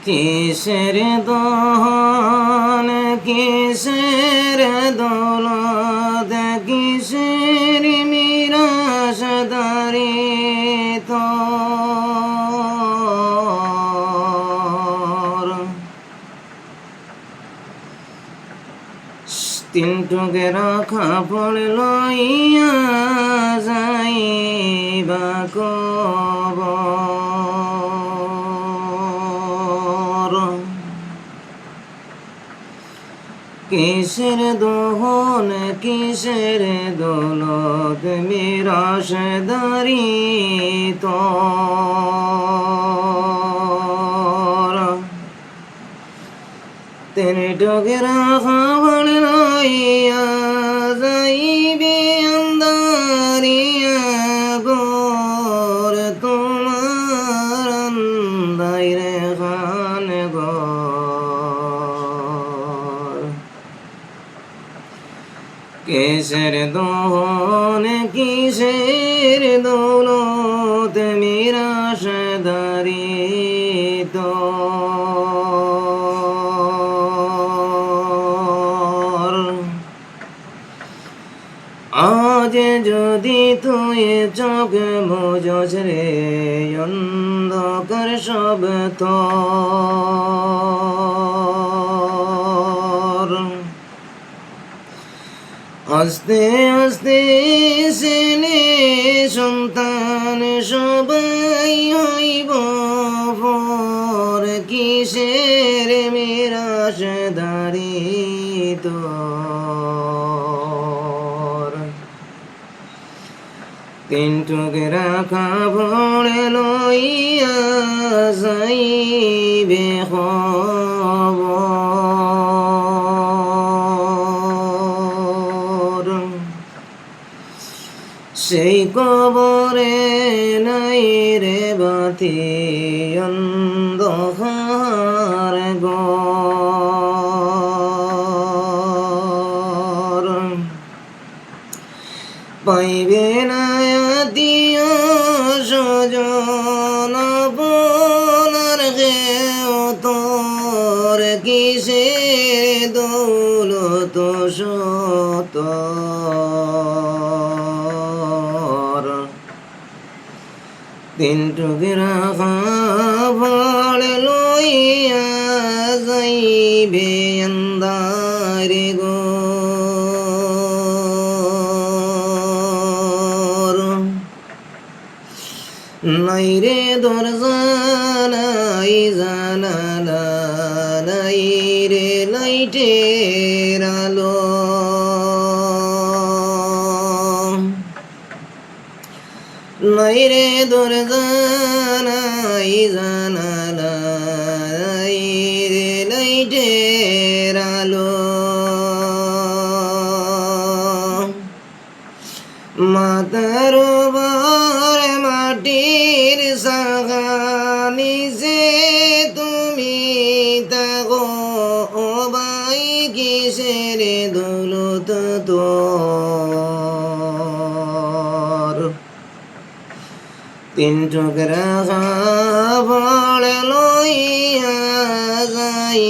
কিসের দহন কিসের দৌলত কিসের মিরাশদারি তোর তিন টুকরা কাপড় লইয়া যাইবা কবর কিসের দহন কিসের দৌলত মিরাশদারি তোর তিন টুকরা কাপড় লইয়া যাইবি আন্দারিয়া গোর তোমার আন্দাইরে খান গোর কিসের দহন কিসের দৌলত মিরাশদারি তোর আজ যদি তুই চোখ বুঝস রে অন্ধকার সব তোর আস্তে আস্তে ছেলে সন্তান সবাই হইব পর কিসের মিরাশদারি তোর তিন টুকরা কাপড় লইয়া যাইবে কবর সেই কবরে নাই রে বাতি অন্ধকার ঘর পাইবে না আত্মীয় স্বজন আপনার কেউ তোর কিসের দৌলত সতর তিন টুকরা কাপড় লইয়া যাইবে আন্দারে গোর নাই রে দরজা নাই জানালা নাই রে লাইটের আলো নাই রে দরজা নাই জানালা নাই রে লাইটের আলো মাতার উপর মাটির সাগানি যে তুমি তাগো ও বাই কিসের দৌলত তোর তিন টুকরা কাপড় লইয়া যাই